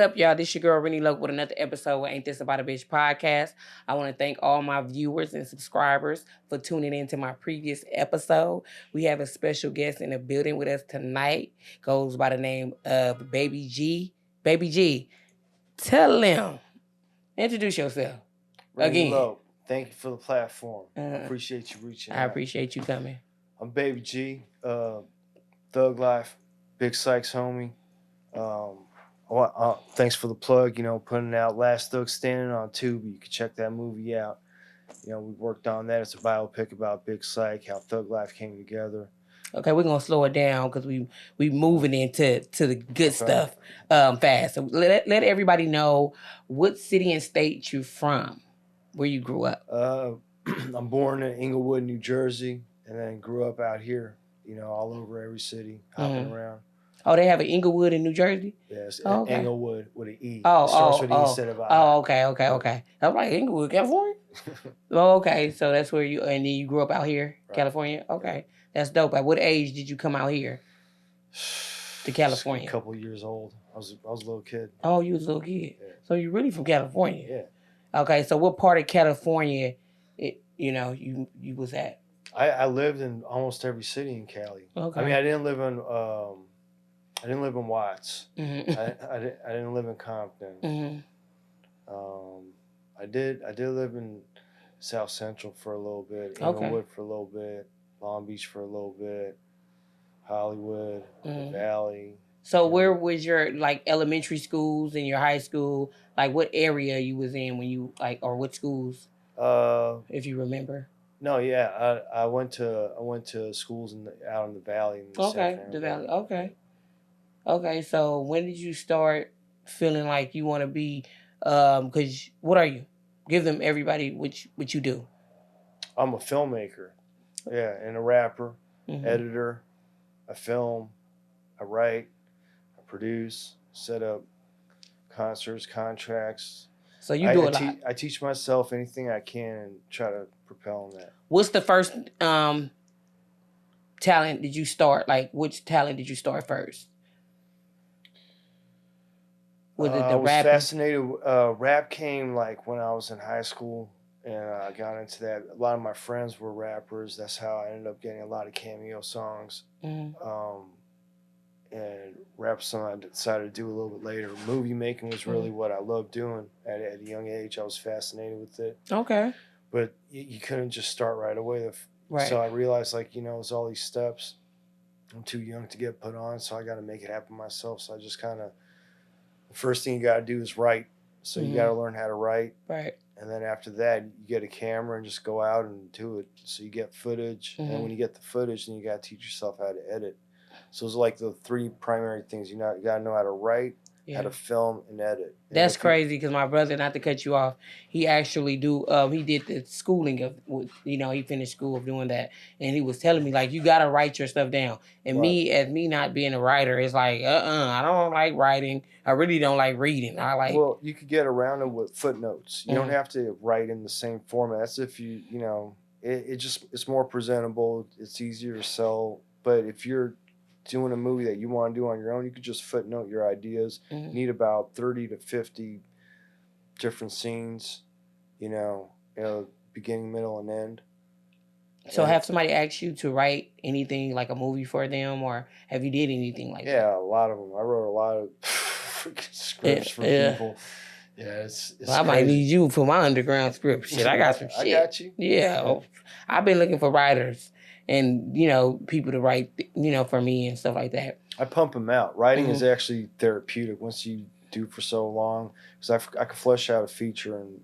up, y'all? This your girl, Rennie Loc, with another episode of Ain't This About a Bitch podcast. I want to thank all my viewers and subscribers for tuning in to my previous episode. We have a special guest in the building with us tonight. Goes by the name of Baby G. Baby G, tell them. Introduce yourself. Rennie Again. Loc, thank you for the platform. I appreciate you reaching out. I appreciate you coming. I'm Baby G, Thug Life, Big Sykes homie. Thanks for the plug, putting out Last Thug Standing on Tubi. You can check that movie out. We worked on that. It's a biopic about Big Syke, how Thug Life came together. Okay, we're gonna slow it down because we moving into the good stuff fast. So let everybody know what city and state you're from, where you grew up. I'm born in Englewood, New Jersey, and then grew up out here. All over every city, hopping around. Oh, they have an Englewood in New Jersey? Yes, okay. Englewood with an E. Oh, it starts with E instead of I. Oh, okay. I'm like, Englewood, California? Oh, okay, so that's where and then you grew up out here, right. California? Okay, that's dope. At what age did you come out here to California? A couple years old. I was a little kid. Oh, you was a little kid. Yeah. So you're really from California? Yeah. Okay, so what part of California, you was at? I lived in almost every city in Cali. Okay. I mean, I didn't live in Watts. Mm-hmm. I didn't live in Compton. Mm-hmm. I did live in South Central for a little bit, Englewood for a little bit, Long Beach for a little bit, Hollywood, the Valley. So where was your elementary schools and your high school? What area you was in when you or what schools? If you remember. No, yeah, I went to schools out in the Valley. The Valley. Okay. So when did you start feeling like you want to be? Because what are you? Give them everybody what you do. I'm a filmmaker, yeah, and a rapper, editor. I film, I write, I produce, set up concerts, contracts. So you do a lot. I teach myself anything I can and try to propel in that. What's the first talent did you start? Which talent did you start first? Was it the rap? I was fascinated. Rap came when I was in high school, and I got into that. A lot of my friends were rappers. That's how I ended up getting a lot of cameo songs. And rap song I decided to do a little bit later. Movie making was really what I loved doing at a young age. I was fascinated with it. Okay. But you couldn't just start right away. Right. So I realized, it's all these steps. I'm too young to get put on, so I got to make it happen myself. So I just kind of, the first thing you got to do is write. So you got to learn how to write. Right. And then after that, you get a camera and just go out and do it. So you get footage. And when you get the footage, then you got to teach yourself how to edit. So it's the three primary things. You got to know how to write, how to film, and edit. That's crazy because my brother, not to cut you off, he actually he did the schooling of, he finished school of doing that. And he was telling me, you got to write your stuff down. And me not being a writer, it's I don't like writing. I really don't like reading. Well, you could get around it with footnotes. You don't have to write in the same format. That's if it's more presentable. It's easier to sell. But if you're doing a movie that you want to do on your own, you could just footnote your ideas. You need about 30 to 50 different scenes, beginning, middle, and end. So have somebody ask you to write anything like a movie for them, or have you did anything like that? Yeah, a lot of them. I wrote a lot of scripts for people. Yeah, it's I might need you for my underground script. Shit, I got some shit. I got you. Yeah. I've been looking for writers and, people to write, for me and stuff like that. I pump them out. Writing is actually therapeutic once you do for so long. Because I could flesh out a feature in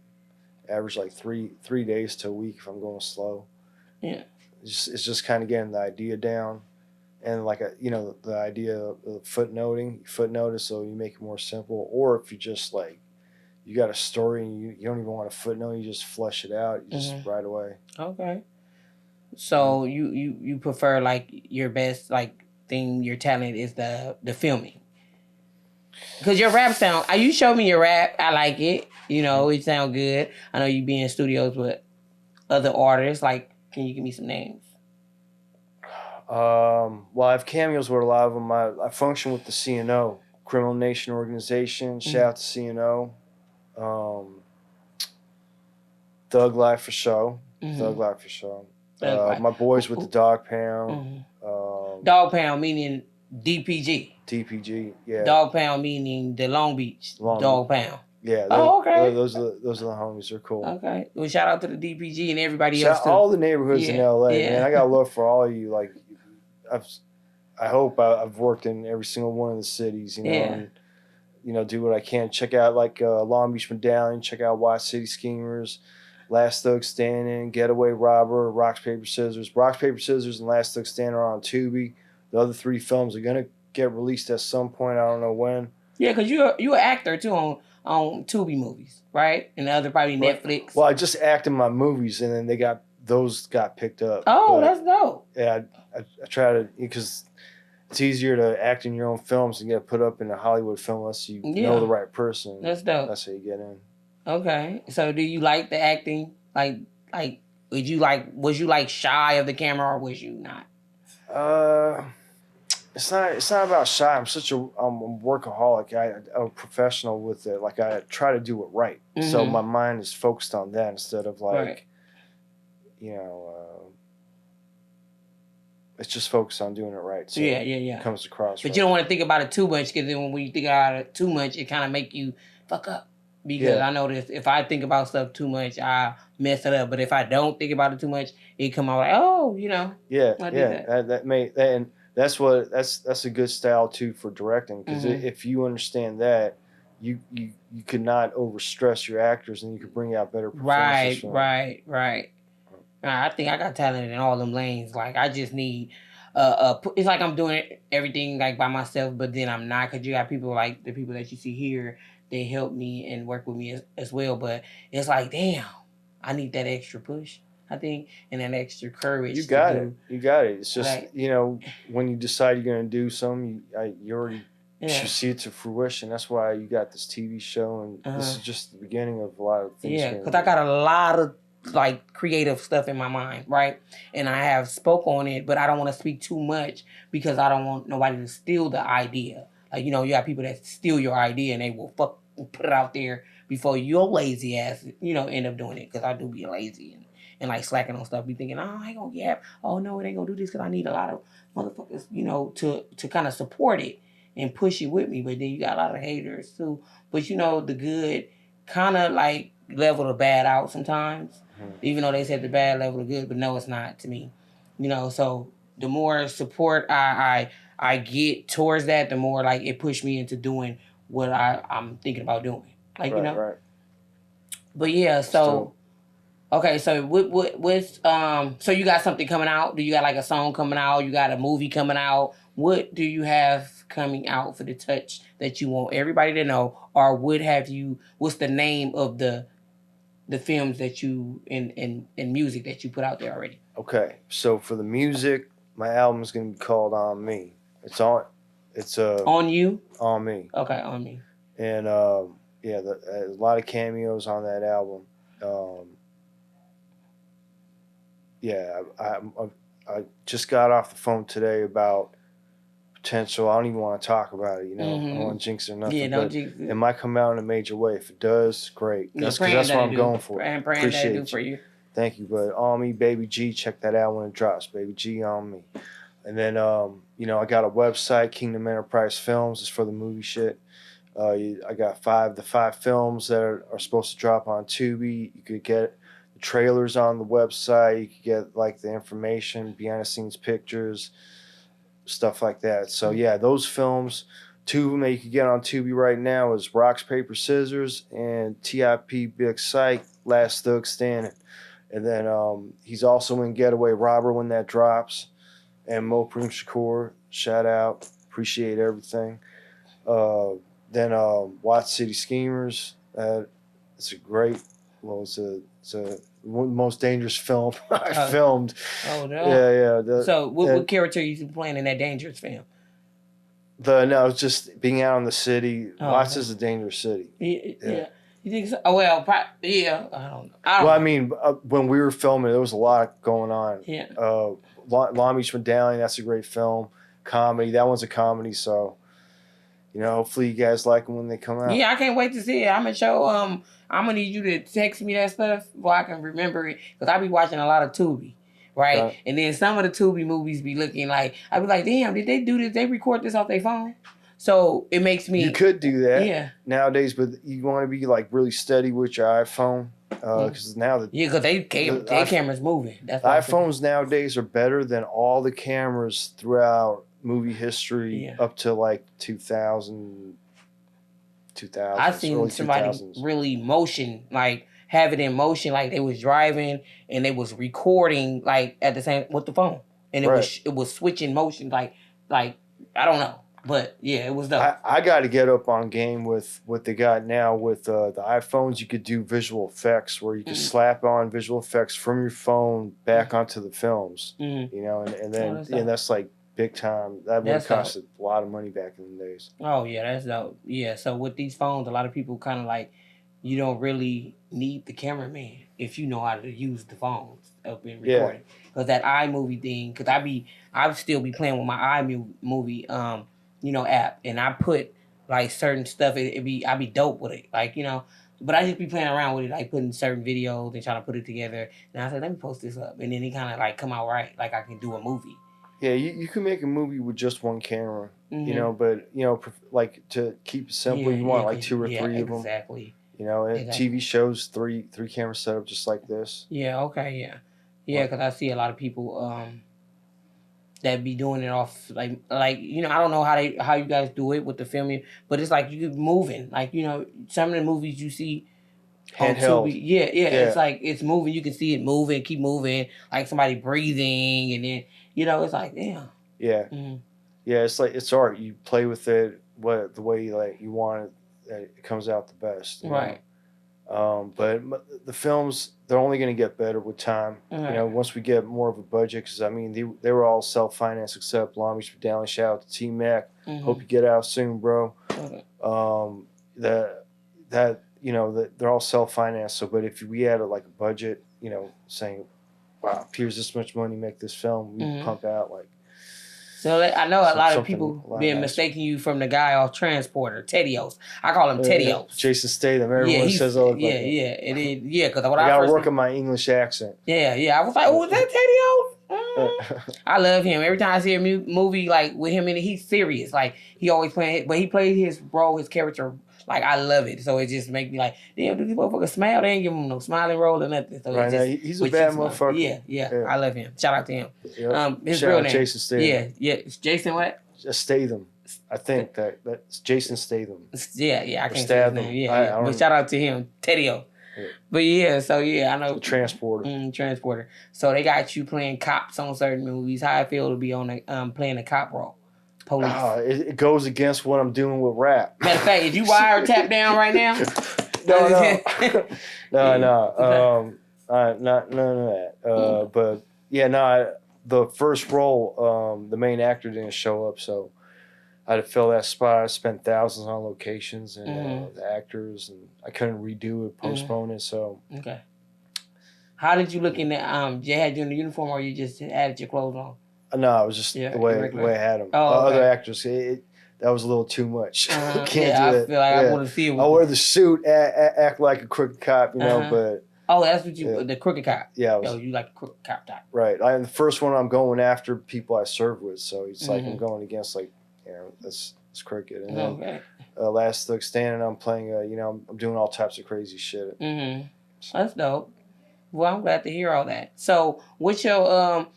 average 3 days to a week if I'm going slow. Yeah. It's just kind of getting the idea down. And the idea of footnoting, you footnote it so you make it more simple. Or if you just you got a story and you don't even want to footnote, you just flesh it out, you just right away. Okay. So you prefer your best thing, your talent is the filming. Because your rap sound, you show me your rap, I like it. It sound good. I know you be in studios with other artists. Can you give me some names? Well, I have cameos with a lot of them. I function with the CNO Criminal Nation organization. Shout out to CNO. Thug Life for show. Thug Life for show. My boys with the Dog Pound. Dog Pound meaning DPG. DPG, yeah. Dog Pound meaning the Long Beach Dog Pound. Yeah. Okay. Those are the homies. They're cool. Okay. Well, shout out to the DPG and everybody else too. All the neighborhoods in LA, man. I got love for all of you. Like, I hope I've worked in every single one of the cities, you know, and do what I can. Check out like Long Beach Medallion. Check out White City Schemers, Last Thug Standing, Getaway Robber, Rocks Paper Scissors. Rocks Paper Scissors and Last Thug Standing are on Tubi. The other 3 films are gonna get released at some point. I don't know when. Yeah, because you're an actor too on Tubi movies, right? And the other probably Netflix. Well, I just act in my movies, and then those got picked up. Oh, that's dope. Yeah, I try to, because it's easier to act in your own films and get put up in a Hollywood film unless you know the right person. That's dope. That's how you get in. Okay. So do you like the acting? Like was you like shy of the camera, or was you not? It's not about shy. I'm such a workaholic. I'm a professional with it. Like, I try to do it right. So my mind is focused on that instead of like, it's just focused on doing it right. So it comes across. But you don't want to think about it too much, because then when you think about it too much, it kind of make you fuck up. Because I notice if I think about stuff too much, I mess it up. But if I don't think about it too much, it come out like, oh, That's a good style too for directing, because if you understand that, you could not overstress your actors, and you could bring out better performances. Right. I think I got talent in all them lanes. Like, I just need it's like I'm doing everything like by myself, but then I'm not, because you got people like the people that you see here. They help me and work with me as well, but it's like, damn, I need that extra push, I think, and that extra courage. You got it. It's just, when you decide you're going to do something, you already should see it to fruition. That's why you got this TV show, and this is just the beginning of a lot of things. Yeah, because I got a lot of like creative stuff in my mind, right? And I have spoke on it, but I don't want to speak too much because I don't want nobody to steal the idea. Like, you got people that steal your idea and they will put it out there before your lazy ass, end up doing it. Because I do be lazy and like slacking on stuff. Be thinking, oh, I ain't gonna get. Oh no, it ain't gonna do this because I need a lot of motherfuckers, to kind of support it and push it with me. But then you got a lot of haters too. But the good kind of like level the bad out sometimes. Even though they said the bad level the good, but no, it's not to me. So the more support I get towards that, the more like it pushed me into doing what I'm thinking about doing. Like, Right. But yeah, so okay, so what's so you got something coming out? Do you got like a song coming out? You got a movie coming out? What do you have coming out for the touch that you want everybody to know? Or what's the name of the films that you in music that you put out there already? Okay. So for the music, my album's gonna be called On Me. It's on you? On Me. Okay, On Me. And a lot of cameos on that album. I just got off the phone today about potential. I don't even want to talk about it, I don't want to jinx it or nothing. Yeah, don't jinx it. It might come out in a major way. If it does, great. That's what I'm going for. And praying that it do for you. Thank you. But On Me, Baby G, check that out when it drops. Baby G, On Me. And then, I got a website, Kingdom Enterprise Films. It's for the movie shit. I got the 5 films that are supposed to drop on Tubi. You could get the trailers on the website. You could get like the information, behind the scenes pictures, stuff like that. So yeah, those films, 2 of them that you can get on Tubi right now is Rocks, Paper, Scissors and TIP Big Psych, Last Thug Standing. And then he's also in Getaway Robber when that drops. And Mo Preem Shakur, shout out, appreciate everything. Then White City Schemers, it's a great, it's a most dangerous film I filmed. Oh no! Yeah. So what character are you playing in that dangerous film? It's just being out in the city. Watts is a dangerous city. Yeah. You think so? Oh, well, yeah. I don't know. I mean, when we were filming, there was a lot going on. Yeah. Long Beach Medallion, that's a great film. Comedy, that one's a comedy, so You know, hopefully you guys like them when they come out. Yeah, I can't wait to see it. I'm gonna show. I'm gonna need you to text me that stuff so I can remember it because I be watching a lot of Tubi, right? And then some of the Tubi movies be looking like I be like, damn, did they do this? They record this off their phone? So it makes me. You could do that, yeah, nowadays, but you want to be like really steady with your iPhone because now because their camera's moving. That's iPhones nowadays are better than all the cameras throughout movie history up to like 2000. I seen somebody 2000s. really motion, like have it in motion, like they was driving and they was recording like at the same with the phone, and it was switching motion, like I don't know, but yeah, it was dope. I got to get up on game with what they got now with the iPhones. You could do visual effects where you could slap on visual effects from your phone back onto the films, you know, and then that's like big time. That would have costed a lot of money back in the days. Oh yeah, that's dope. Yeah, so with these phones, a lot of people kind of like you don't really need the cameraman if you know how to use the phones up in recording. Because that iMovie thing, because I still be playing with my iMovie you know, app, and I put like certain stuff. I be dope with it, like you know. But I just be playing around with it, like putting certain videos and trying to put it together. And I said, let me post this up, and then it kind of like come out right, like I can do a movie. Yeah, you can make a movie with just one camera, you know, but, you know, like to keep it simple, you want like 2 or 3 of them. Exactly. You know, and TV shows, three camera setup just like this. Yeah, okay, yeah. Yeah, because I see a lot of people that be doing it off, like you know, I don't know how you guys do it with the filming, but it's like you moving. Like, you know, some of the movies you see handheld. Yeah, it's like it's moving. You can see it moving, keep moving, like somebody breathing, and then you know it's like damn. Yeah, yeah. It's like it's art. You play with it the way like you want it. It comes out the best. Right. But the films, they're only going to get better with time. You know, once we get more of a budget, because I mean they were all self-financed except Long Beach Medallion. Shout out to T Mac. Hope you get out soon, bro. That you know that they're all self-financed. So, but if we had like a budget, you know, saying, "Wow, here's this much money, make this film," we pump out like. So I know a lot of people been mistaking you from the guy off Transporter, Teddios. I call him Teddios. Jason Statham. Everyone says all the yeah. Because I gotta work on my English accent. Yeah. I was like, oh, is that Teddios? I love him. Every time I see a movie like with him in it, he's serious. Like he always playing, but he played his role, his character. Like I love it. So it just make me like, damn, do these motherfuckers smile? They ain't give him no smiling role or nothing. So right now, he's a bad motherfucker. Yeah. I love him. Shout out to him. Yep. His Shout real out name. Jason Statham. Yeah. It's Jason what? Statham. I think that's Jason Statham. Yeah. I can't say his name. Yeah. But shout out to him, Teddio. Yeah. But I know. Transporter. Transporter. So they got you playing cops on certain movies. How I feel to be on the playing a cop role. Police. It goes against what I'm doing with rap. Matter of fact, if you wire tap down right now. No. Not none of that. But yeah, the first role, the main actor didn't show up, so I had to fill that spot. I spent thousands on locations and the actors, and I couldn't redo it, postpone it. So okay. How did you look in the you had you in the uniform, or you just added your clothes on? No, it was just the way I had them. Other actors, that was a little too much. Can't do that. I feel like I want to see it. I wear the suit, act like a crooked cop, you know, but. Oh, that's what you, the crooked cop. Yeah. You like a crooked cop type. Right. I'm the first one I'm going after people I serve with, so it's like I'm going against, like, you know, that's crooked. And then Last Thug Standing, I'm playing, you know, I'm doing all types of crazy shit. So. That's dope. Well, I'm glad to hear all that. So, what's your,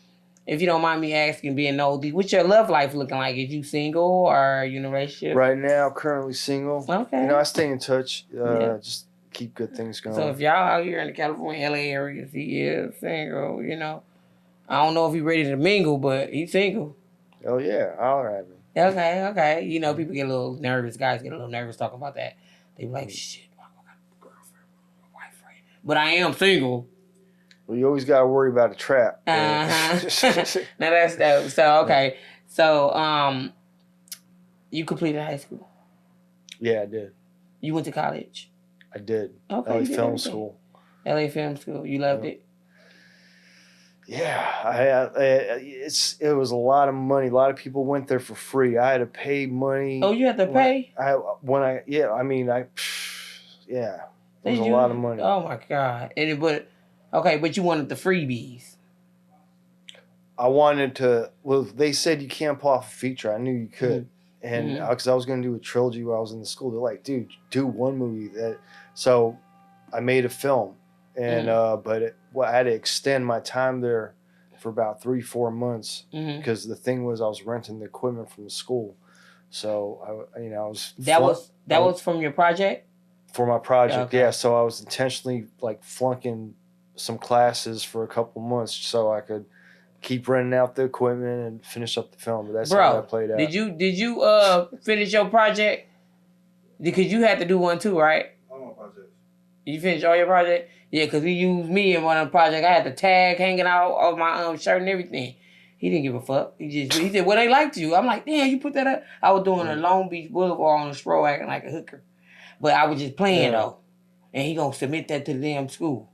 if you don't mind me asking, being nosy, what's your love life looking like? Is you single or are you in a relationship? Right now, currently single. Okay. You know, I stay in touch. Just keep good things going. So if y'all out here in the California, LA area, he is single, you know. I don't know if he's ready to mingle, but he's single. Oh, yeah. I'll have him. Okay. You know, people get a little nervous. Guys get a little nervous talking about that. They be like, shit, I got a girlfriend, a wife, right? But I am single. Well, you always got to worry about a trap. Now that's dope. So, okay. So, you completed high school? Yeah, I did. You went to college? I did. Okay. LA Film School. LA Film School. You loved it? Yeah, it was a lot of money. A lot of people went there for free. I had to pay money. Oh, you had to pay? Yeah, it was a lot of money. Oh my God! But you wanted the freebies. I wanted to. Well, they said you can't pull off a feature. I knew you could, and because I was going to do a trilogy while I was in the school, they're like, "Dude, do one movie." So I made a film, and I had to extend my time there for about 3-4 months because the thing was I was renting the equipment from the school, so I was that was from your project. For my project, yeah. So I was intentionally like flunking some classes for a couple months so I could keep renting out the equipment and finish up the film. But that's how that played out. Did you finish your project? Because you had to do one too, right? All my projects. You finished all your project? Yeah, because he used me in one of the projects. I had the tag hanging out of my shirt and everything. He didn't give a fuck. He said, well, they liked you. I'm like, damn, you put that up? I was doing a Long Beach Boulevard on the stroll acting like a hooker. But I was just playing though. And he gonna submit that to the damn school.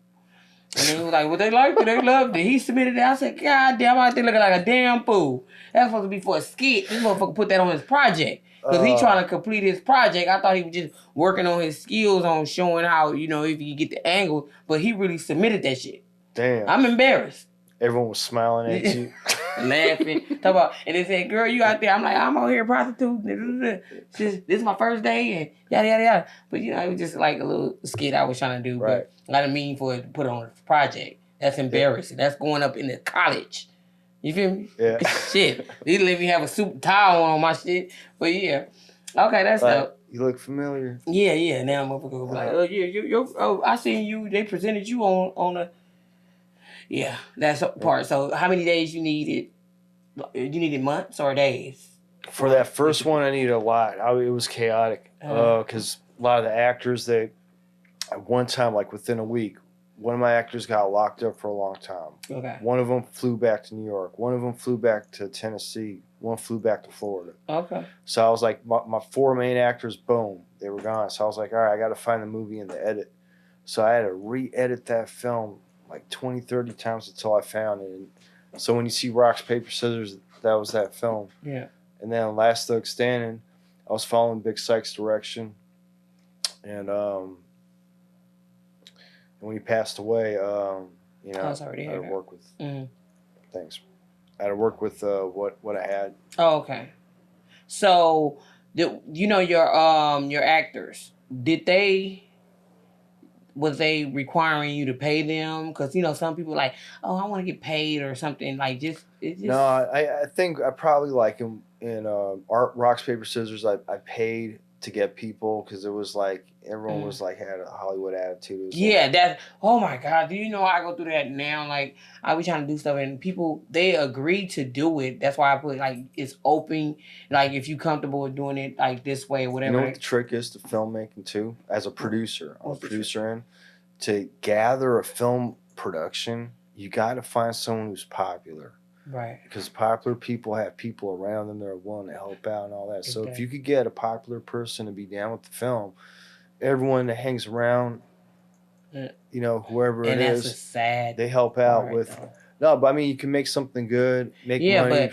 And then he was like, well, they liked it, they loved it. He submitted it. I said, God damn, I'm out there looking like a damn fool. That's supposed to be for a skit. This motherfucker put that on his project. Because he trying to complete his project. I thought he was just working on his skills on showing how, if you get the angle. But he really submitted that shit. Damn. I'm embarrassed. Everyone was smiling at you. Laughing. And they said, girl, you out there. I'm like, I'm out here prostituting. This is my first day and yada, yada, yada. But, it was just like a little skit I was trying to do. Right. But I didn't mean for it to put on a project. That's embarrassing. That's going up in the college. You feel me? Yeah. Shit. They let me have a super towel on my shit. But yeah. Okay, that's dope. You look familiar. Yeah. Now motherfucker will be like, oh yeah, I seen you. They presented you on a. Yeah, that's a part. So how many days you needed? You needed months or days? For that first one, I needed a lot. It was chaotic because a lot of the actors, at one time, like within a week, one of my actors got locked up for a long time. Okay. One of them flew back to New York. One of them flew back to Tennessee. One flew back to Florida. Okay. So I was like, my 4 main actors, boom, they were gone. So I was like, all right, I got to find the movie and the edit. So I had to re-edit that film like 20, 30 times until I found it. And so when you see Rocks, Paper, Scissors, that was that film. Yeah. And then Last Thug Standing, I was following Big Sykes' direction. And when he passed away, I was already I had to here. work with. Thanks. I had to work with what I had. Oh, okay. So, your actors, was they requiring you to pay them? Because some people like, oh, I want to get paid or something. Like No, I think I probably like in Art, Rocks, Paper, Scissors. I paid to get people because it was like everyone was like had a Hollywood attitude. Oh my God, do you know I go through that now? Like I be trying to do stuff and people they agree to do it. That's why I put like it's open. Like if you comfortable with doing it like this way or whatever. You know what the trick is to filmmaking too? As a producer, I'm a producer in to gather a film production. You got to find someone who's popular. Right. Because popular people have people around them that are willing to help out and all that. So if you could get a popular person to be down with the film, everyone that hangs around, whoever it is, that's a sad they help out with. Though. No, but I mean, you can make something good, make money,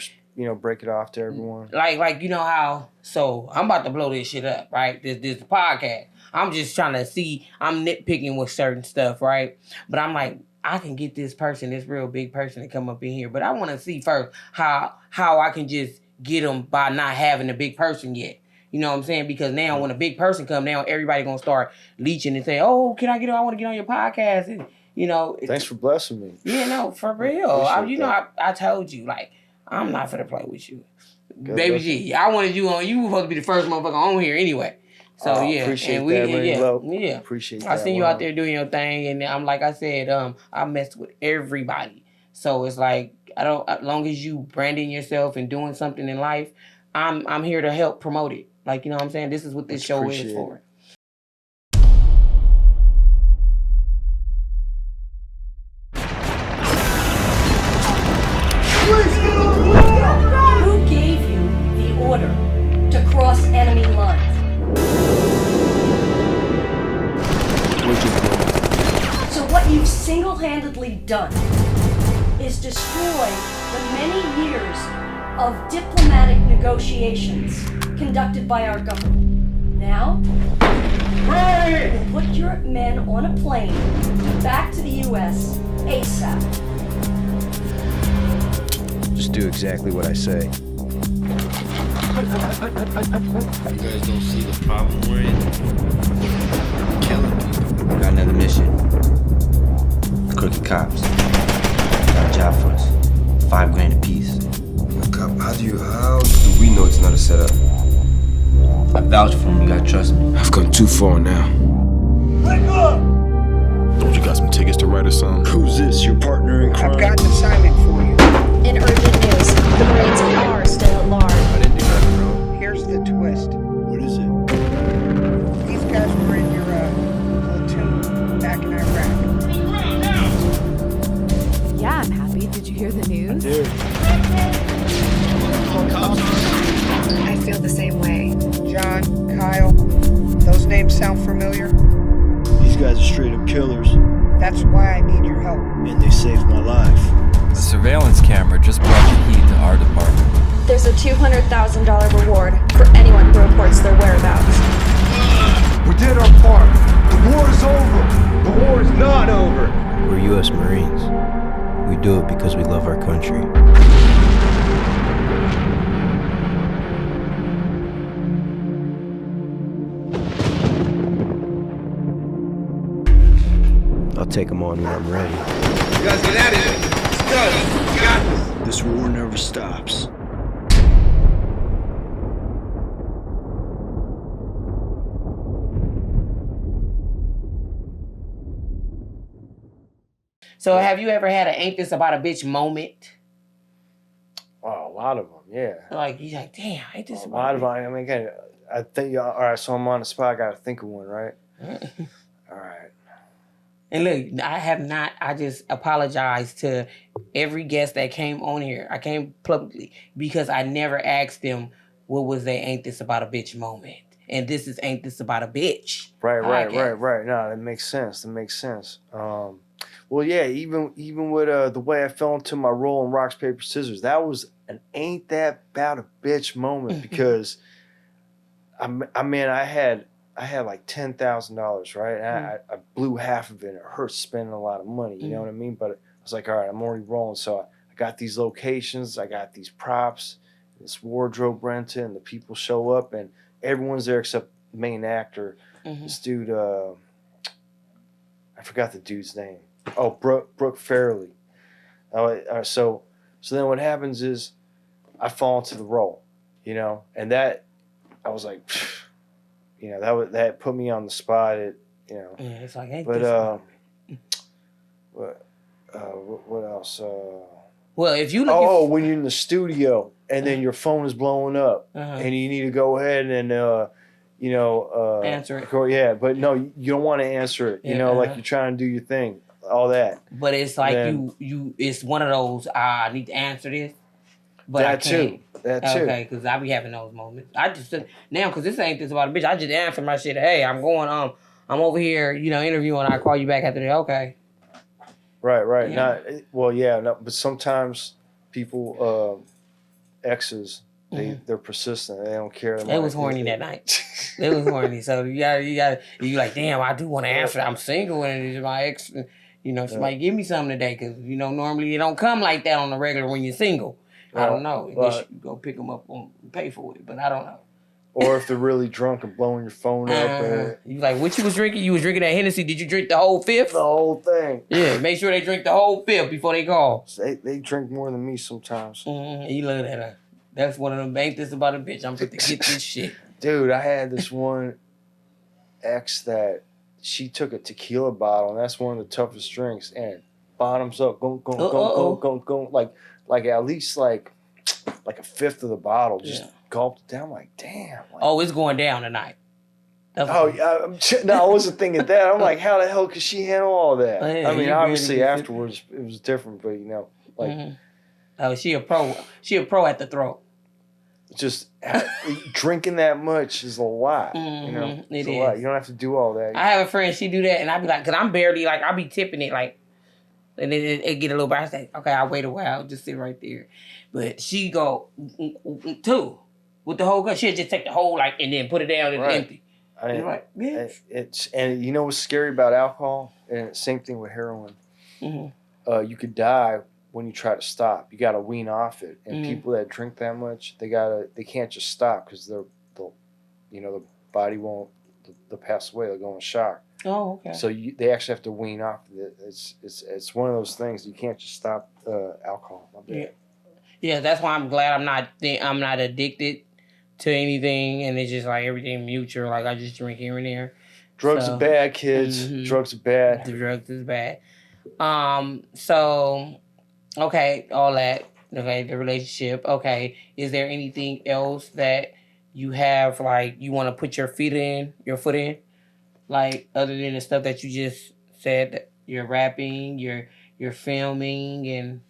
break it off to everyone. Like you know how. So I'm about to blow this shit up, right? This podcast. I'm just trying to see. I'm nitpicking with certain stuff, right? But I'm like, I can get this real big person to come up in here. But I want to see first how I can just get them by not having a big person yet. You know what I'm saying? Because now when a big person come, now everybody going to start leeching and say, oh, can I I want to get on your podcast. And, Thanks for blessing me. Yeah, no, for real. I told you, like, I'm not finna play with you. Good Baby G, I wanted you on. You were supposed to be the first motherfucker on here anyway. So yeah, appreciate and that, Rennie Loc. Yeah, appreciate that. I seen you out there doing your thing, and I'm like I said, I messed with everybody. So it's like as long as you branding yourself and doing something in life, I'm here to help promote it. Like you know what I'm saying. This is what this show is for. Who gave you the order to cross enemy lines? So what you've single-handedly done is destroy the many years of diplomatic negotiations conducted by our government. Now, we'll put your men on a plane back to the U.S. ASAP. Just do exactly what I say. You guys don't see the problem we're in? Killing people. Got another mission. Crooked cops. Got a job for us. $5,000 a piece. Cop, how do we know it's not a setup? I vouch for him, you gotta trust me. I've come too far now. Don't you got some tickets to write or something? Who's this? Your partner in crime? I've got an assignment for you. In urgent news, the Marines are still at large. I didn't do nothing wrong. Here's the twist. What is it? These guys were in your platoon back in Iraq. Yeah, I'm happy. Did you hear the news? Dude. I feel the same way. John, Kyle, those names sound familiar? These guys are straight up killers, That's why I need your help. and they saved my life. The surveillance camera just brought the heat to our department. There's a $200,000 reward for anyone who reports their whereabouts. We did our part. The war is over. The war is not over. We're U.S. Marines. We do it because we love our country. I'll take them on when I'm ready. You guys get out of here. Let's go. We got this. This war never stops. So have you ever had an ain't this about a bitch moment? Oh, a lot of them, yeah. Like, you're like, damn, ain't this A about lot a of them. I mean, again, I think, all right, so I'm on the spot. I got to think of one, right? bitch? All right. And look, I just apologize to every guest that came on here. I came publicly because I never asked them what was their ain't this about a bitch moment. And this is ain't this about a bitch. Right. podcast. No, that makes sense. Well, yeah, even with the way I fell into my role in Rocks, Paper, Scissors, that was an ain't that about a bitch moment because, I had like $10,000, right? And I blew half of it. It hurt spending a lot of money, you know what I mean? But I was like, all right, I'm already rolling. So I got these locations, I got these props, this wardrobe rented, and the people show up, and everyone's there except the main actor. This dude, I forgot the dude's name. Oh, Brooke Fairley. So then what happens is I fall into the role, you know, and that I was like, you know, that put me on the spot. It, you know, Yeah, it's like, ain't but this what else? well, if you look When you're in the studio and then your phone is blowing up and you need to go ahead and answer it. Yeah, but no, you don't want to answer it. You know, like you're trying to do your thing, all that. But it's like Then- you it's one of those, I need to answer this. But I That can't. too. That too. Okay, because I be having those moments. I just now, because this ain't this about a bitch. I just answer my shit. Hey, I'm going. I'm over here. You know, interviewing. I call you back after that. Okay. Right. Yeah. But sometimes people, exes, they're persistent. They don't care. They was horny that night. They was horny. So you like, damn, I do want to answer. I'm single and it's my ex. You know, somebody give me something today because you know normally it don't come like that on the regular when you're single. I don't know. I guess you go pick them up and pay for it, but I don't know. Or if they're really drunk and blowing your phone up. You like, what you was drinking? You was drinking that Hennessy. Did you drink the whole fifth? The whole thing. Yeah, make sure they drink the whole fifth before they call. They drink more than me sometimes. You love that. That's one of them. Ain't this about a bitch? I'm fit to get this shit. Dude, I had this one ex that she took a tequila bottle, and that's one of the toughest drinks. And bottoms up, go, like at least like a fifth of the bottle, just gulped it down. Like, damn. Like, Oh, it's going down tonight. no, I wasn't thinking that. I'm like, how the hell could she handle all that? Oh, yeah, I mean, you obviously really- afterwards it was different, but you know, like Oh, she a pro. She a pro at the throat. just drinking that much is a lot. You know, It it's a lot. is. You don't have to do all that. I have a friend. She do that, and I be like, cause I'm barely like I be tipping it like And then it get a little bit. I say, okay, I'll wait a while, just sit right there. But she go too with the whole gun. She'll just take the whole and then put it down and empty. And you know what's scary about alcohol? And same thing with heroin. Mm-hmm. You could die when you try to stop. You got to wean off it. And people that drink that much, they can't just stop because the body won't. They'll pass away. They'll go in shock. Oh, okay. So they actually have to wean off it. It's one of those things. You can't just stop alcohol. Yeah, that's why I'm glad I'm not addicted to anything, and it's just everything mutual. I just drink here and there. Drugs are bad, kids. Mm-hmm. Drugs are bad. The drugs is bad. So, okay, all that. Okay, the relationship. Okay, is there anything else that you have you want to put your foot in? Other than the stuff that you just said, that you're rapping, you're filming, and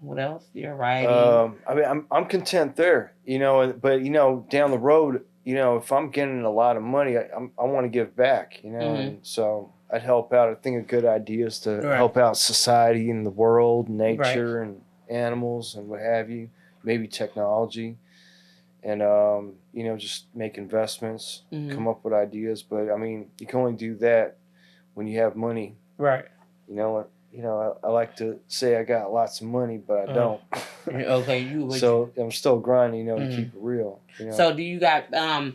what else? You're writing. I mean, I'm content there, but down the road, if I'm getting a lot of money, I want to give back, and so I'd help out. I think a good idea is to help out society and the world, nature and animals and what have you, maybe technology, and just make investments, come up with ideas. But I mean, you can only do that when you have money, right? I like to say I got lots of money, but I don't. Okay, so I'm still grinding, to keep it real. So do you got stuff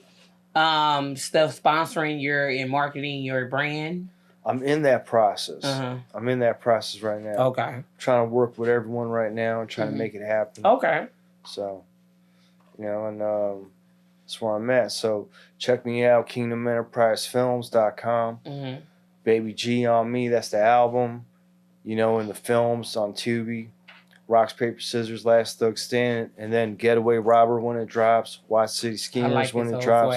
sponsoring and marketing your brand? I'm in that process. I'm in that process right now. Okay. I'm trying to work with everyone right now and trying to make it happen. Okay. So, and that's where I'm at. So check me out, KingdomEnterpriseFilms.com. Baby G on Me, that's the album. In the films on Tubi. Rocks, Paper, Scissors, Last Thug Stand, and then Getaway Robber when it drops. Watch City Schemers when it drops.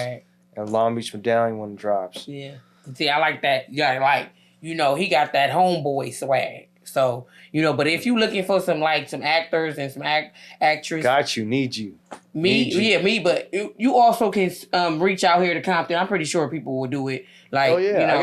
And Long Beach Medallion when it drops. Yeah. See, I like that. Yeah, he got that homeboy swag. So, but if you looking for some actors and some actresses. Got you, need you. Me, but you also can reach out here to Compton. I'm pretty sure people will do it. I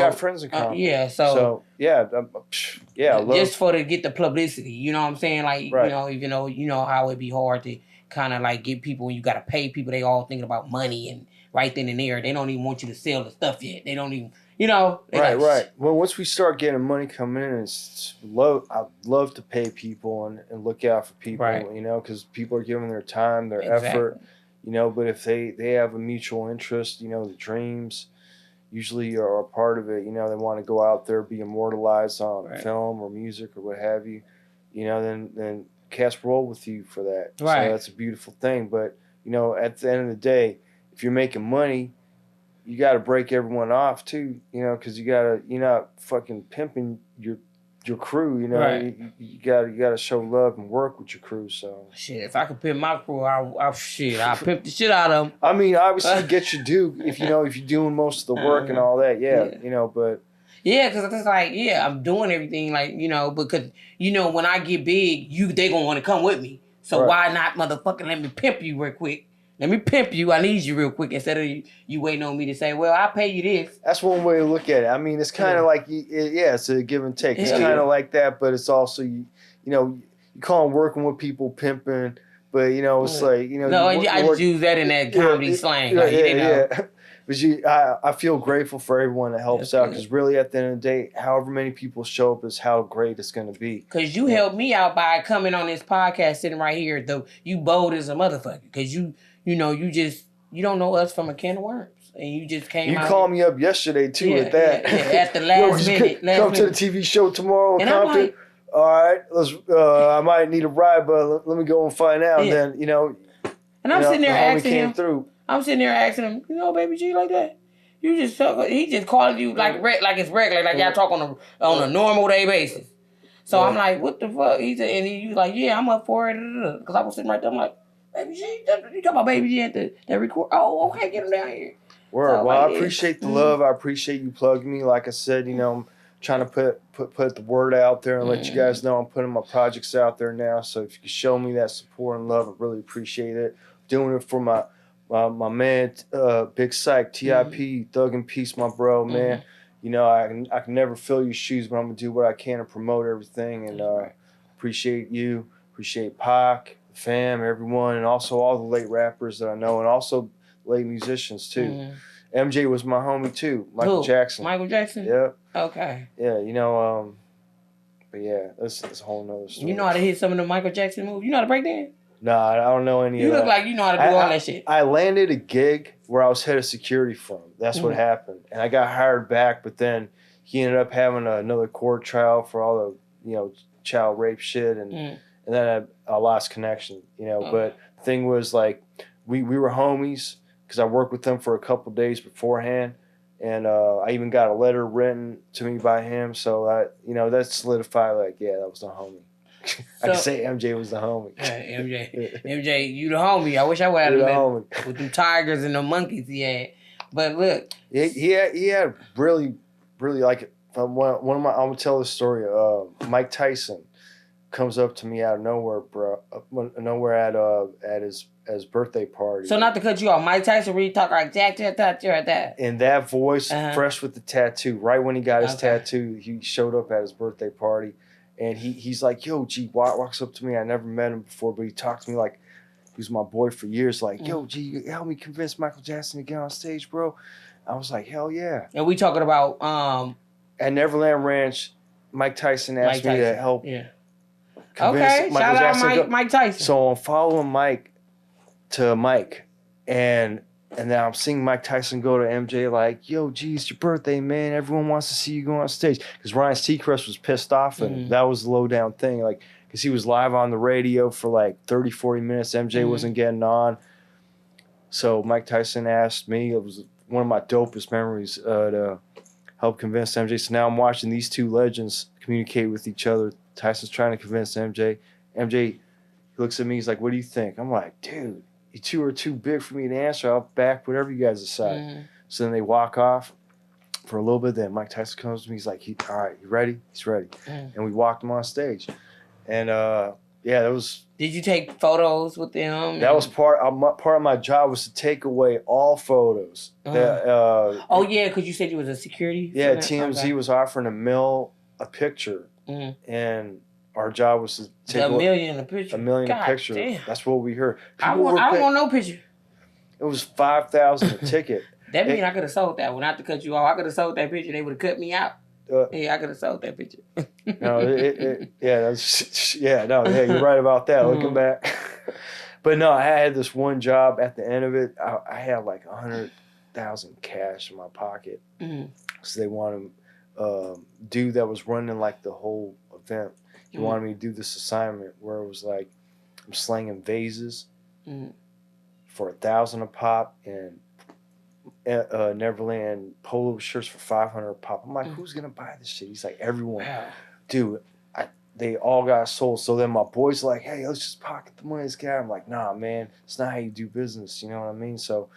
got friends in Compton. So just to get the publicity, you know what I'm saying? Right. Even though you know how it'd be hard to kind of get people when you got to pay people. They all thinking about money, and right then and there, they don't even want you to sell the stuff yet. They don't even, Right. Well, once we start getting money coming in, I'd love to pay people and look out for people, because people are giving their time, their effort, but if they have a mutual interest, the dreams usually are a part of it, they want to go out there, be immortalized on film or music or what have you, then cast roll with you for that. Right. So that's a beautiful thing. But, at the end of the day, if you're making money, you got to break everyone off too, because you're not fucking pimping your crew, Right. You got to show love and work with your crew. So shit, if I could pimp my crew, I'll pimp the shit out of them. I mean, obviously, get your due if you're doing most of the work and all that. But because it's I'm doing everything because when I get big, they gonna want to come with me. So why not, motherfucking, let me pimp you real quick. Let me pimp you. I need you real quick instead of you waiting on me to say, well, I'll pay you this. That's one way to look at it. I mean, it's kind of it's a give and take. It's kind of like that, but it's also, you call them working with people, pimping, but, it's like, No, I just use that in that comedy slang. But I feel grateful for everyone that helps out, because really at the end of the day, however many people show up is how great it's going to be. Because you helped me out by coming on this podcast, sitting right here, though you bold as a motherfucker, because you don't know us from a can of worms. And you just came out. You called me up yesterday, too, at that. At the last minute. Come to the TV show tomorrow in Compton. All right, let's. I might need a ride, but let me go and find out. And then, and I'm sitting there asking him. Through. I'm sitting there asking him, Baby G, like that? He just calling you like it's regular, like y'all talk on a normal day basis. So I'm like, what the fuck? He said, and he was like, yeah, I'm up for it. Because I was sitting right there, I'm like, Baby G, you talking about Baby G at the record? Oh, okay, get him down here. Word. So well, I appreciate the love. I appreciate you plugging me. Like I said, I'm trying to put the word out there and let you guys know I'm putting my projects out there now. So if you can show me that support and love, I really appreciate it. Doing it for my man, Big Psych, TIP, Thug and Peace, my bro, man. you know, I can never fill your shoes, but I'm gonna do what I can to promote everything. And appreciate you, appreciate Pac, fam, everyone, and also all the late rappers that I know, and also late musicians too. MJ was my homie too, Michael Jackson. Michael Jackson? Yep. Okay. Yeah, you know, but yeah, that's a whole nother story. You know how to hit some of the Michael Jackson moves? You know how to break dance? Nah, I don't know any You of that. look like you know how to do all that shit. I landed a gig where I was head of security from. That's what happened. And I got hired back, but then he ended up having another court trial for all the, you know, child rape shit. And then I lost connection, you know. But the thing was, like, we were homies because I worked with him for a couple days beforehand. And I even got a letter written to me by him. So, you know, that solidified, like, yeah, that was the homie. So, I can say MJ was the homie. Yeah, MJ, you the homie. I wish I would have met with them tigers and the monkeys he had. But look, he had really like one of my. I'm gonna tell this story. Mike Tyson comes up to me out of nowhere, bro. Nowhere at his birthday party. So not to cut you off, Mike Tyson really talk like that. And that voice, fresh with the tattoo. Right when he got his tattoo, he showed up at his birthday party. And he's like, yo, G, walks up to me. I never met him before, but he talked to me like he was my boy for years. Like, yo, G, help me convince Michael Jackson to get on stage, bro. I was like, hell yeah. And we talking about at Neverland Ranch, Mike Tyson asked me to help convince Michael shout Jackson. out Mike Tyson. So I'm following Mike to Mike, and then I'm seeing Mike Tyson go to MJ like, yo, G, it's your birthday, man. Everyone wants to see you go on stage. Because Ryan Seacrest was pissed off, and that was the lowdown thing. Like, because he was live on the radio for like 30, 40 minutes. MJ wasn't getting on. So Mike Tyson asked me, it was one of my dopest memories, to help convince MJ. So now I'm watching these two legends communicate with each other. Tyson's trying to convince MJ. MJ, he looks at me, he's like, what do you think? I'm like, dude, you two are too big for me to answer. I'll back whatever you guys decide. So then they walk off for a little bit. Then Mike Tyson comes to me. He's like, all right, you ready? He's ready. And we walked him on stage. And yeah, that was... Did you take photos with them? That was part of my job was to take away all photos. Oh, yeah, because you said you was a security? Yeah, TMZ was offering $1 million a picture. And... our job was to take $1 million a picture. $1 million God a picture. Damn. That's what we heard. I don't want no picture. It was $5,000 a ticket. That means I could have sold that one. Not to cut you off. I could have sold that picture. They would have cut me out. Yeah, I could have sold that picture. No, you're right about that. Looking back, but no, I had this one job. At the end of it, I had like $100,000 cash in my pocket. So they wanted dude that was running like the whole event. He wanted me to do this assignment where it was like I'm slanging vases for $1,000 a pop and Neverland polo shirts for $500 a pop. I'm like, who's gonna buy this shit? He's like, everyone. Wow. Dude, they all got sold. So then my boys like, hey, let's just pocket the money. This guy. I'm like, nah, man, it's not how you do business. You know what I mean? So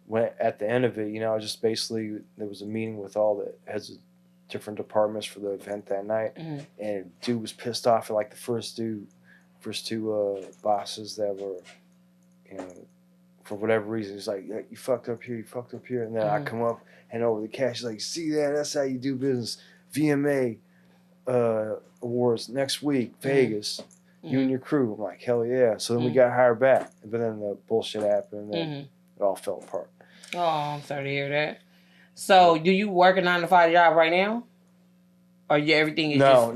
when at the end of it, you know, I just basically there was a meeting with all the heads of different departments for the event that night, and dude was pissed off at like the first two bosses that were, you know, for whatever reason. He's like, yeah, you fucked up here, and then I come up, hand over the cash. He's like, see that? That's how you do business. VMA awards next week, Vegas. You and your crew. I'm like, hell yeah. So then we got hired back, but then the bullshit happened, and then it all fell apart. Oh, I'm sorry to hear that. So, do you work a 9-to-5 job right now, or everything is no?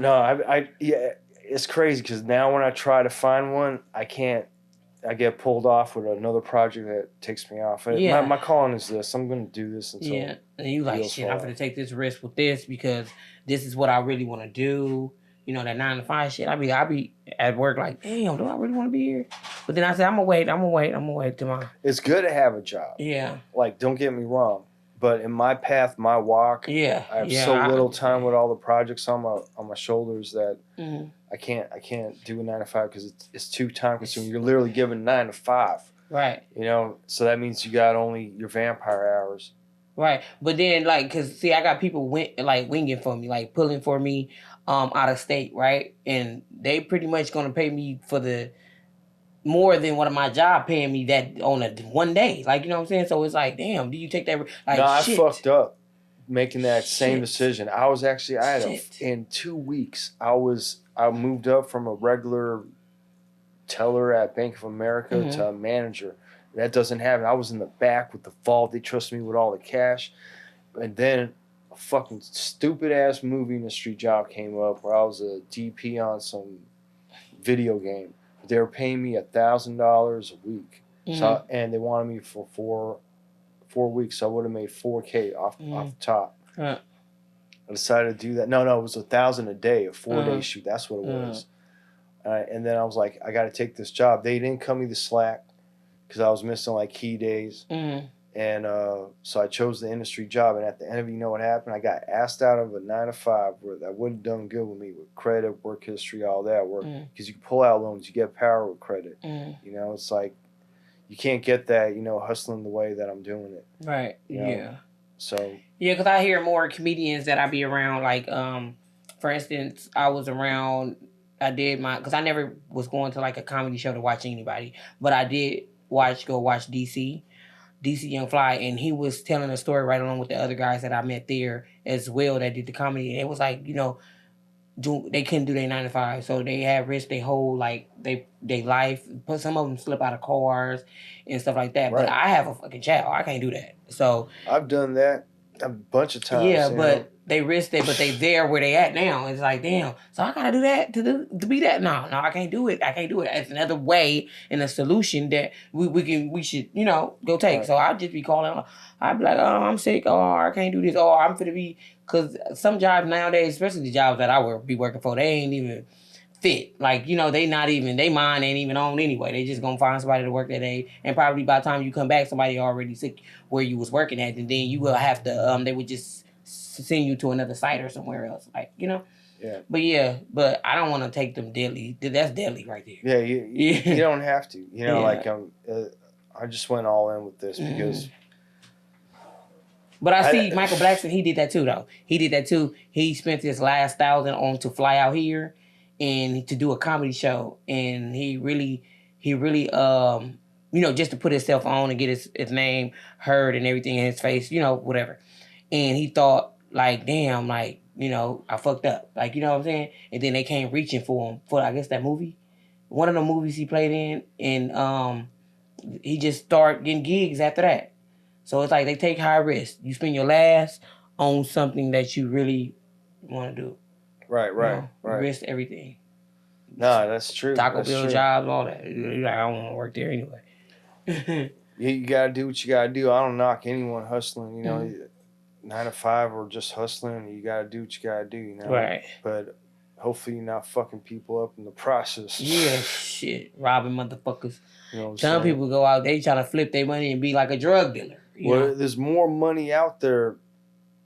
Yeah, it's crazy because now when I try to find one, I can't. I get pulled off with another project that takes me off. Yeah. My calling is this. I'm going to do this until. Yeah, and you like shit. I'm going to take this risk with this because this is what I really want to do. You know, that 9-to-5 shit. I be at work like, damn, do I really want to be here? But then I said, I'm gonna wait tomorrow. It's good to have a job. Yeah. Like, don't get me wrong. But in my path, my walk, I have so little time with all the projects on my shoulders that I can't do a 9-to-5 because it's too time consuming. You're literally given 9 to 5. Right. You know, so that means you got only your vampire hours. Right. But then, like, because, see, I got people winging for me, like, pulling for me out of state, right? And they pretty much going to pay me for the more than one of my job paying me that on a one day. Like, you know what I'm saying? So it's like, damn, do you take that? Like, no, shit. I fucked up. making that same decision. I was actually in 2 weeks. I moved up from a regular teller at Bank of America to a manager. That doesn't happen. I was in the back with the vault. They trusted me with all the cash. And then a fucking stupid ass movie industry job came up where I was a DP on some video game. They were paying me $1,000 a week. So and they wanted me for four weeks. So I would have made $4K off the top. I decided to do that. No, it was $1,000 a day, a 4-day shoot. That's what it was. And then I was like, I got to take this job. They didn't cut me the slack because I was missing like key days. And so I chose the industry job. And at the end of it, you know what happened? I got asked out of a 9-to-5 where that wouldn't have done good with me with credit, work history, all that work. Because you can pull out loans, you get power with credit. You know, it's like you can't get that, you know, hustling the way that I'm doing it. Right. You know? Yeah. So. Yeah, because I hear more comedians that I be around. Like, for instance, I was around. Because I never was going to like a comedy show to watch anybody, but I did go watch DC Young Fly, and he was telling a story right along with the other guys that I met there as well that did the comedy. And it was like, you know, they couldn't do their 9-to-5, so they had risked their whole like they life. But some of them slip out of cars and stuff like that. Right. But I have a fucking child, I can't do that. So I've done that a bunch of times. Yeah, but they risked it, but they there where they at now. It's like, damn, so I gotta do that to be that. No, I can't do it. It's another way and a solution that we should, you know, go take. Right. So I'll just be calling. I'd be like, oh, I'm sick. Oh, I can't do this. Oh, I'm finna be, because some jobs nowadays, especially the jobs that I be working for, they ain't even fit. Like, you know, they mind ain't even on anyway. They just gonna find somebody to work that day, and probably by the time you come back, somebody already sick where you was working at, and then you will have to, they would just send you to another site or somewhere else, like, you know. Yeah. But I don't want to take them deadly. That's deadly right there. Yeah, you don't have to. You know, like I just went all in with this because. But I see Michael Blackson. He did that too, though. He spent his last $1,000 on to fly out here and to do a comedy show, and he really, you know, just to put himself on and get his name heard and everything in his face, you know, whatever. And he thought, like, damn, like, you know, I fucked up. Like, you know what I'm saying? And then they came reaching for him for, I guess, that movie. One of the movies he played in, and he just started getting gigs after that. So it's like they take high risk. You spend your last on something that you really want to do. Right. You risk everything. No, that's true. Taco Bell jobs, all that. You're like, I don't want to work there anyway. You got to do what you got to do. I don't knock anyone hustling, you know. 9-to-5 or just hustling, you gotta do what you gotta do, you know. Right. But hopefully you're not fucking people up in the process. Yeah, shit. Robbing motherfuckers. You know what I'm Some saying? people go out, they try to flip their money and be like a drug dealer. You know? There's more money out there.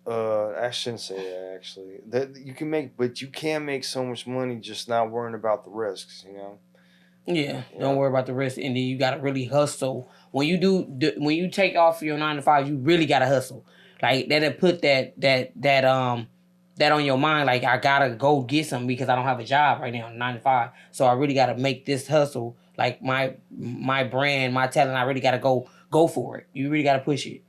I shouldn't say that actually. That you can make, but you can make so much money just not worrying about the risks, you know. Yeah, don't worry about the risk, and then you gotta really hustle. When you take off your 9-to-5, you really gotta hustle. Like, that'll put that on your mind. Like, I gotta go get something because I don't have a job right now, 9-to-5. So I really gotta make this hustle. Like, my brand, my talent, I really gotta go for it. You really gotta push it.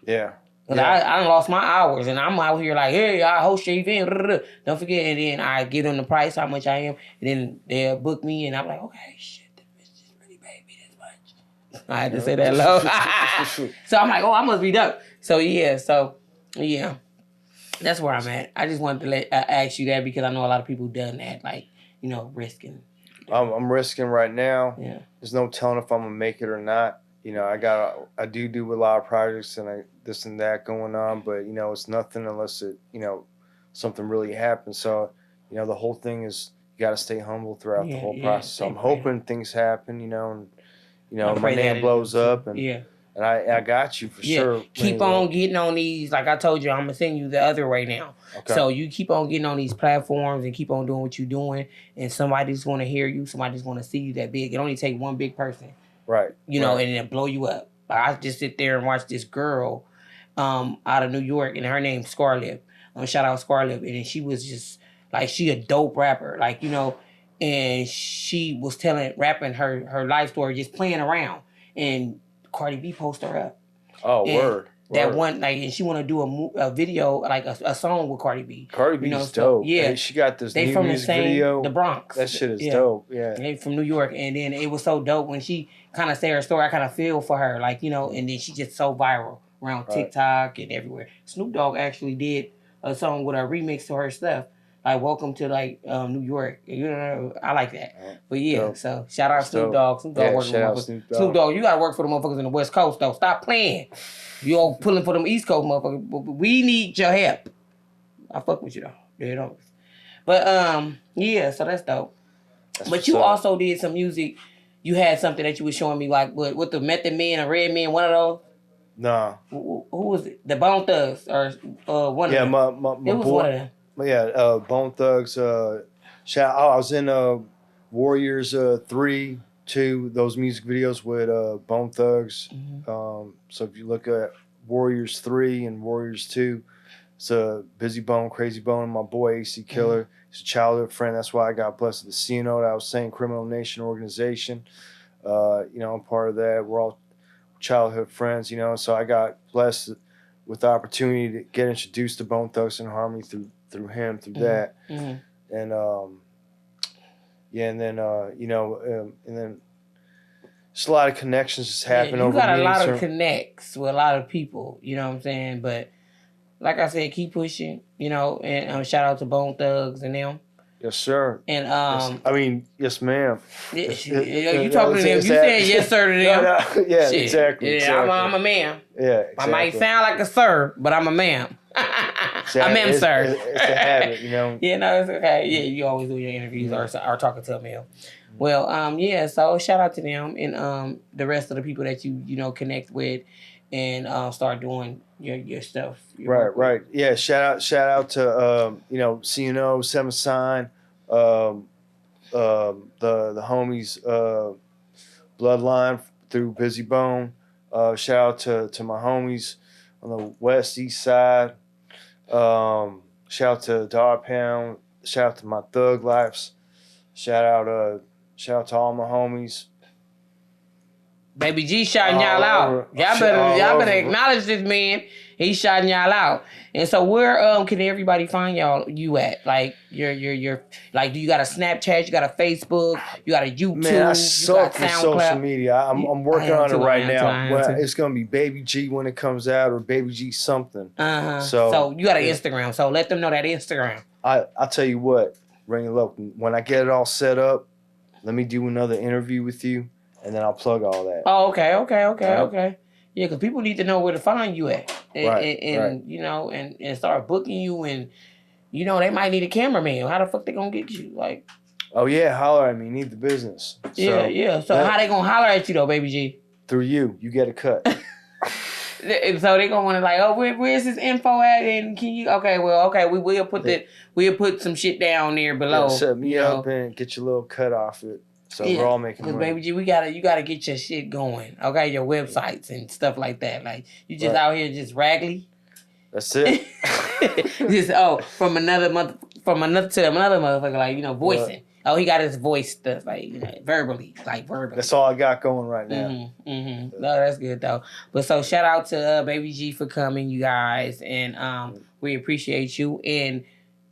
Yeah. Cause I done lost my hours, and I'm out here like, hey, I host your event. Don't forget, and then I give them the price, how much I am, and then they'll book me, and I'm like, okay, shit, this bitch just really paid me this much. I had to say that low. So I'm like, oh, I must be dope. So yeah, that's where I'm at. I just wanted to ask you that because I know a lot of people done that, like, you know, risking. I'm risking right now. Yeah. There's no telling if I'm gonna make it or not. You know, I do a lot of projects and this and that going on, but you know, it's nothing unless it, you know, something really happens. So, you know, the whole thing is you got to stay humble throughout the whole process. So I'm hoping things happen, you know, and you know, my name blows up, and and I got you for sure. Keep on getting on these. Like I told you, I'm gonna send you the other way now. Okay. So you keep on getting on these platforms and keep on doing what you're doing, and somebody's gonna hear you. Somebody's gonna see you that big. It only takes one big person. Right. You know, and it'll blow you up. I just sit there and watch this girl out of New York, and her name's Scarlett. Shout out Scarlett. And she was just, like, she a dope rapper. Like, you know, and she was rapping her life story, just playing around. And Cardi B posted her up. Oh, word. that Right. one, like, and she want to do a video, like a song with Cardi B. Cardi B's you know, dope. so, yeah, Hey, she got this they new from the music same video. the Bronx. That shit is Yeah. dope. Yeah. They from New York, and then it was so dope when she kind of say her story. I kind of feel for her, like, you know, and then she just so viral around TikTok and everywhere. Snoop Dogg actually did a song with a remix to her stuff, like "Welcome to like New York." You know, I like that. But yeah, Dope. so shout out That's Snoop dope. Dogg. Snoop Dogg Yeah, working shout out with Snoop Dogg. Snoop Dogg. You gotta work for the motherfuckers in the West Coast though. Stop playing. You all pulling for them East Coast motherfuckers. We need your help. I fuck with you though. Dead on. But yeah, so that's dope. But you also did some music. You had something that you was showing me, like with the Method Man and Red Man. One of those. Nah. Who was it? The Bone Thugs or one of them? My it was boy, one of them. Yeah, Bone Thugs. I was in Warriors 3, 2, those music videos with Bone Thugs. Mm-hmm. So if you look at Warriors 3 and Warriors 2, it's Busy Bone, Crazy Bone, and my boy AC Killer. Mm-hmm. He's a childhood friend. That's why I got blessed with the CNO that I was saying, Criminal Nation organization. You know, I'm part of that. We're all childhood friends, you know. So I got blessed with the opportunity to get introduced to Bone Thugs and Harmony through him, through that. Mm-hmm. And yeah, and then you know, and then just a lot of connections just happen over. You got a lot of meetings connects with a lot of people. You know what I'm saying? But like I said, keep pushing. You know, and shout out to Bone Thugs and them. Yes, sir. And yes, I mean, yes, ma'am. You talking to them? You said yes, sir, to them. No, yeah, Shit. exactly. Yeah, exactly. I'm a ma'am. Yeah, exactly. I might sound like a sir, but I'm a ma'am. A ma'am, sir. It's a habit, you know. Yeah, no, it's okay. Yeah, you always do your interviews or talking to a male. Well, yeah. So shout out to them and the rest of the people that you know connect with and start doing your stuff. Right. Yeah, shout out to you know, CNO, Seven Sign, the homies Bloodline through Busy Bone. Shout out to my homies on the west east side. Shout out to Dog Pound. Shout out to my Thug Lives. Shout out to all my homies. Baby G shouting y'all out. Y'all better acknowledge this man. He's shouting y'all out. And so where can everybody find you at? Like your like, do you got a Snapchat? You got a Facebook? You got a YouTube? Man, I suck with social media. I'm working on it right now. It's gonna be Baby G when it comes out, or Baby G something. So you got an Instagram. So let them know that Instagram. I'll tell you what, Rennie Loc, when I get it all set up, let me do another interview with you. And then I'll plug all that. Oh, okay. Yeah, because people need to know where to find you at. And you know, and start booking you. And, you know, they might need a cameraman. How the fuck they going to get you? Like, oh, yeah, holler at me. Need the business. Yeah. So how they going to holler at you, though, Baby G? Through you. You get a cut. So they going to want to like, oh, where's this info at? And can you, we'll put some shit down there below. Yeah, set me up and get your little cut off it. So we're all making money. Baby G, you gotta get your shit going. Okay, your websites and stuff like that. Like, you just out here just raggedy. That's it. Just from another motherfucker, like, you know, voicing. Right. Oh, he got his voice stuff, like, you know, verbally. That's all I got going right now. No, that's good though. But so shout out to Baby G for coming, you guys, and we appreciate you. And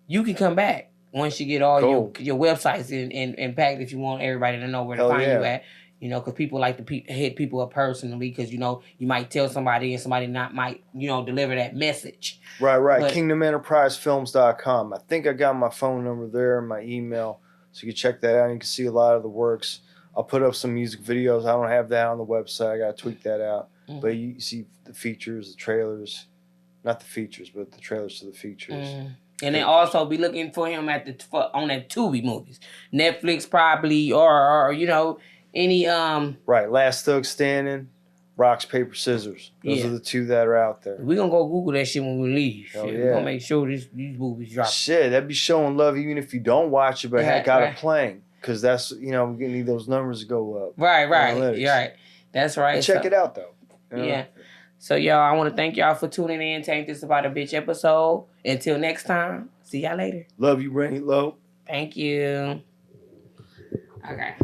you can come back once you get all your websites and packed, if you want everybody to know where to find you at. You know, because people like to hit people up personally, because, you know, you might tell somebody and somebody might, you know, deliver that message. Right. But KingdomEnterpriseFilms.com. I think I got my phone number there and my email, so you can check that out. You can see a lot of the works. I'll put up some music videos. I don't have that on the website. I got to tweak that out. Mm-hmm. But you see the features, the trailers. Not the features, but the trailers to the features. Mm-hmm. And then also be looking for him on that Tubi movies, Netflix probably, or you know, any Right, Last Thug Standing, Rocks Paper Scissors. Those are the two that are out there. We're gonna go Google that shit when we leave. We're gonna make sure these movies drop. Shit, that'd be showing love even if you don't watch it, but got it playing, because that's, you know, we need those numbers to go up. Right. That's right. And check it out though. Yeah. So, y'all, I want to thank y'all for tuning in to Ain't This About a Bitch episode. Until next time, see y'all later. Love you, Rennie Loc. Thank you. Okay.